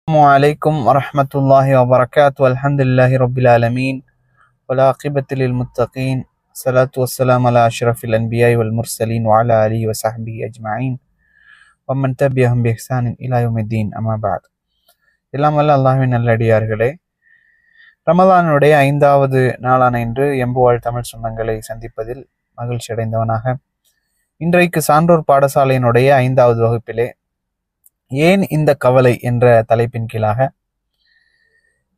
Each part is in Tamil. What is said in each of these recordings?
عليكم ورحمة الله وبركاته. الحمد لله رب العالمين والعاقبة للمتقين. الصلاة والسلام على أشرف الأنبياء والمرسلين وعلى آله وصحبه أجمعين ومن تبعهم بإحسان إلى يوم الدين. أما بعد. எல்லாம் வல்ல அல்லாஹ்வின் நல்லடியார்களே, ரமலானுடைய 5வது நாளான இன்று எம்புவாழ் தமிழ் சொந்தங்களை சந்திப்பதில் மகிழ்ச்சி அடைந்தவனாக, இன்றைக்கு சான்றோர் பாடசாலையினுடைய 5வது வகுப்பிலே ஏன் இந்த கவலை என்ற தலைப்பின் கீழாக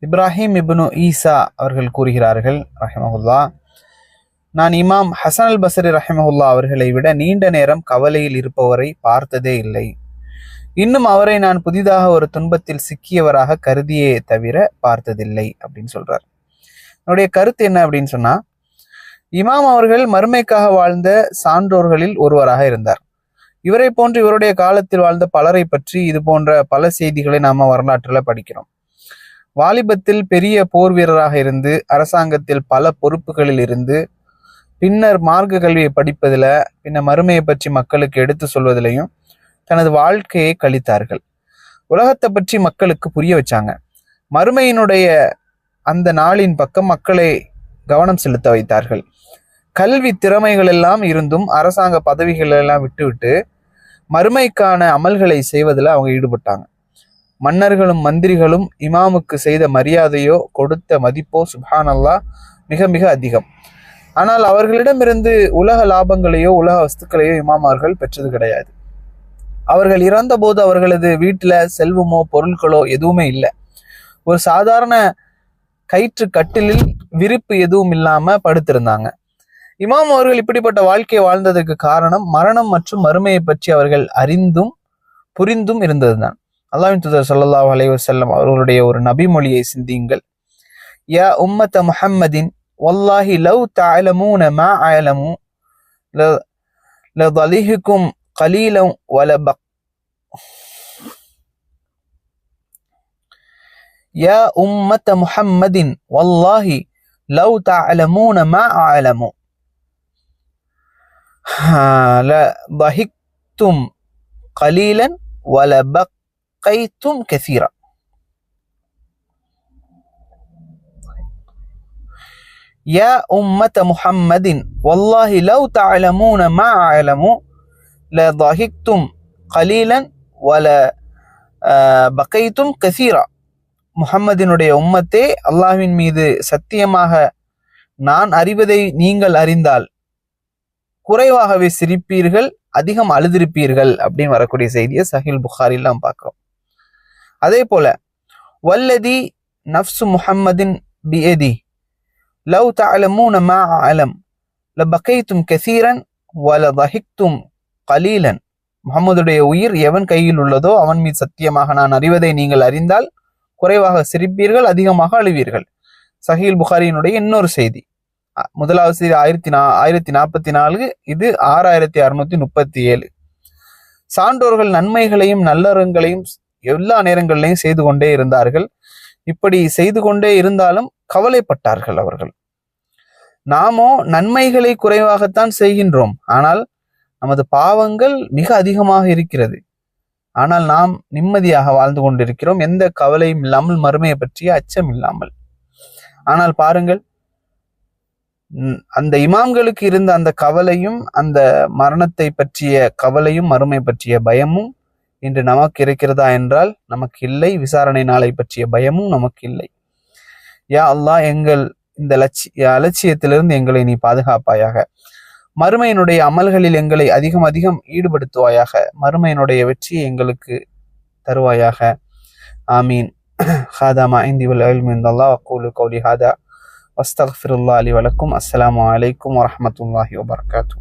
இப்ராஹிம் இப்னு ஈசா அவர்கள் கூறுகிறார்கள் ரஹிமஹுல்லா, நான் இமாம் ஹசன் அல் பஸ்ரி ரஹிமஹுல்லா அவர்களை விட நீண்ட நேரம் கவலையில் இருப்பவரை பார்த்ததே இல்லை. இன்னும் அவரை நான் புதிதாக ஒரு துன்பத்தில் சிக்கியவராக கருதியே தவிர பார்த்ததில்லை அப்படின்னு சொல்றார். என்னுடைய கருத்து என்ன அப்படின்னு சொன்னா, இமாம் அவர்கள் மறுமைக்காக வாழ்ந்த சான்றோர்களில் ஒருவராக இருந்தார். இவரை போன்று இவருடைய காலத்தில் வாழ்ந்த பலரை பற்றி இது போன்ற பல செய்திகளை நாம வரலாற்றுல படிக்கிறோம். வாலிபத்தில் பெரிய போர் வீரராக இருந்து அரசாங்கத்தில் பல பொறுப்புகளில் இருந்து பின்னர் மார்க்க கல்வியை படிப்பதில் பின்னர் மறுமையை பற்றி மக்களுக்கு எடுத்து சொல்வதிலையும் தனது வாழ்க்கையை கழித்தார்கள். உலகத்தை பற்றி மக்களுக்கு புரிய வச்சாங்க. மறுமையினுடைய அந்த நாளின் பக்கம் மக்களை கவனம் செலுத்த வைத்தார்கள். கல்வி திறமைகள் எல்லாம் இருந்தும் அரசாங்க பதவிகள் எல்லாம் விட்டுவிட்டு மறுமைக்கான அமல்களை செய்வதில் அவங்க ஈடுபட்டாங்க. மன்னர்களும் மந்திரிகளும் இமாமுக்கு செய்த மரியாதையோ கொடுத்த மதிப்போ சுப்ஹானல்லாஹ் மிக மிக அதிகம். ஆனால் அவர்களிடமிருந்து உலக லாபங்களையோ உலக வஸ்துக்களையோ இமாமார்கள் பெற்றது கிடையாது. அவர்கள் இறந்த போது அவர்களது வீட்டுல செல்வமோ பொருட்களோ எதுவுமே இல்லை. ஒரு சாதாரண கயிற்று கட்டிலில் விரிப்பு எதுவும் இல்லாம படுத்திருந்தாங்க. இமாம் அவர்கள் இப்படிப்பட்ட வாழ்க்கையை வாழ்ந்ததற்கு காரணம் மரணம் மற்றும் மறுமையை பற்றி அவர்கள் அறிந்தும் புரிந்தும் இருந்ததுதான். அல்லாஹ்வின் தூதர் ஸல்லல்லாஹு அலைஹி வஸல்லம் அவர்களுடைய ஒரு நபி மொழியை சிந்தியுங்கள். யா உம்மத முஹம்மதின் வல்லாஹி லவ் தஅலமூன மா அலமு லதலிஹுக்கும் கலீலன் வலபக். யா உம்மத முஹம்மதின் வல்லாஹி லவ் தஅலமூன மா அலமு لضحكتم قليلا ولبقيتم كثيرا. يا أمة محمد والله لو تعلمون ما أعلم لضحكتم قليلا ولبقيتم كثيرا. முஹம்மதினுடைய உம்மத்தே, அல்லாஹ்வின் மீது சத்தியமாக நான் அறிவதை நீங்கள் அறிந்தால் குறைவாகவே சிரிப்பீர்கள், அதிகம் அழுதிருப்பீர்கள் அப்படின்னு வரக்கூடிய செய்தியை சஹீல் புகாரில் நாம் பார்க்கிறோம். அதே போல வல்லதி நஃப்சு முஹம்மதின் பியதி லவ் தஅலமூன மா அலம் லபகைத்தும் கஸீரன் வலதஹிக்தும் கலீலன். முஹம்மதுடைய உயிர் எவன் கையில் உள்ளதோ அவன் மீது சத்தியமாக நான் அறிவதை நீங்கள் அறிந்தால் குறைவாக சிரிப்பீர்கள், அதிகமாக அழுவீர்கள். சஹீல் புகாரியினுடைய இன்னொரு செய்தி, முதலாவது செய்தி 1044, இது 6637. சான்றோர்கள் நன்மைகளையும் நல்லறங்களையும் எல்லா நேரங்களிலையும் செய்து கொண்டே இருந்தார்கள். இப்படி செய்து கொண்டே இருந்தாலும் கவலைப்பட்டார்கள் அவர்கள். நாமோ நன்மைகளை குறைவாகத்தான் செய்கின்றோம், ஆனால் நமது பாவங்கள் மிக அதிகமாக இருக்கிறது. ஆனால் நாம் நிம்மதியாக வாழ்ந்து கொண்டிருக்கிறோம், எந்த கவலையும் இல்லாமல், மறுமையை பற்றிய அச்சம் இல்லாமல். ஆனால் பாருங்கள், அந்த இமாம்களுக்கு இருந்த அந்த கவலையும் அந்த மரணத்தை பற்றிய கவலையும் மறுமை பற்றிய பயமும் இன்று நமக்கு இருக்கிறதா என்றால் நமக்கு இல்லை. விசாரணை நாளை பற்றிய பயமும் நமக்கு இல்லை. யா அல்லாஹ், எங்கள் இந்த அலட்சியத்திலிருந்து எங்களை நீ பாதுகாப்பாயாக. மறுமையினுடைய அமல்களில் எங்களை அதிகம் அதிகம் ஈடுபடுத்துவாயாக. மறுமையினுடைய வெற்றியை எங்களுக்கு தருவாயாக. ஆமீன். ஹாதா மா இந்தி வல் இல்மு இன்தல்லாஹ் வக்கூலு கௌலி ஹாதா வஸ்தக்ஃபிருல்லாஹி லி வலக்கும். அஸ்ஸலாமு அலைக்கும் வரஹ்மத்துல்லாஹி வபரகாத்துஹு.